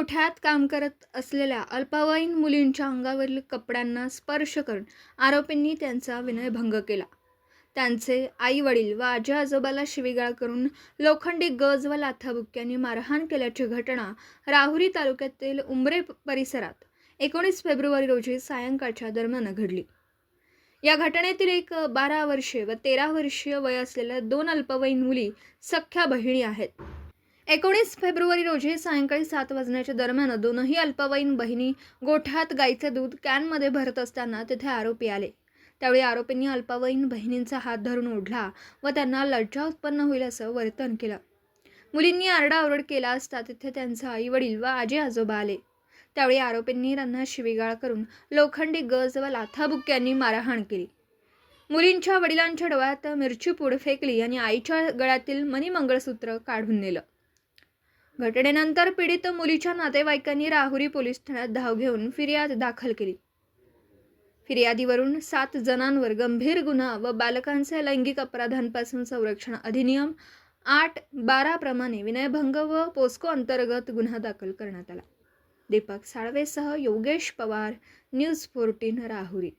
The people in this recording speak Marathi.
गोठ्यात काम करत असलेल्या अल्पवयीन मुलींच्या अंगावरील कपड्यांना स्पर्श करून आरोपींनी त्यांचा विनयभंग केला. त्यांचे आई वडील व आजी आजोबाला शिवीगाळ करून लोखंडी गज व लाथाबुक्क्यांनी मारहाण केल्याची घटना राहुरी तालुक्यातील उंबरे परिसरात 19 फेब्रुवारी रोजी सायंकाळच्या दरम्यान घडली. या घटनेतील एक 12 वर्षीय व 13 वर्षीय वय असलेल्या 2 अल्पवयीन मुली सख्ख्या बहिणी आहेत. 19 फेब्रुवारी रोजी सायंकाळी 7 वाजण्याच्या दरम्यान दोनही अल्पवयीन बहिणी गोठ्यात गाईचे दूध कॅनमध्ये भरत असताना तिथे आरोपी आले. त्यावेळी आरोपींनी अल्पवयीन बहिणींचा हात धरून ओढला व त्यांना लज्जा उत्पन्न होईल असं वर्तन केलं. मुलींनी आरडाओरड केला असता तिथे त्यांचे आई वडील व आजी आजोबा आले. त्यावेळी आरोपींनी त्यांना शिवीगाळ करून लोखंडी गज व लाथाबुक्क्यांनी मारहाण केली. मुलींच्या वडिलांच्या डोळ्यात मिरची पूड फेकली आणि आईच्या गळ्यातील मणिमंगळसूत्र काढून नेलं. घटनेनंतर पीडित मुलीच्या नातेवाईकांनी राहुरी पोलीस ठाण्यात धाव घेऊन फिर्याद दाखल केली. फिर्यादीवरून 7 जणांवर गंभीर गुन्हा व बालकांचे लैंगिक अपराधांपासून संरक्षण अधिनियम 8(12) प्रमाणे विनयभंग व पोस्को अंतर्गत गुन्हा दाखल करण्यात आला. दीपक साळवेसह योगेश पवार, न्यूज 14 राहुरी.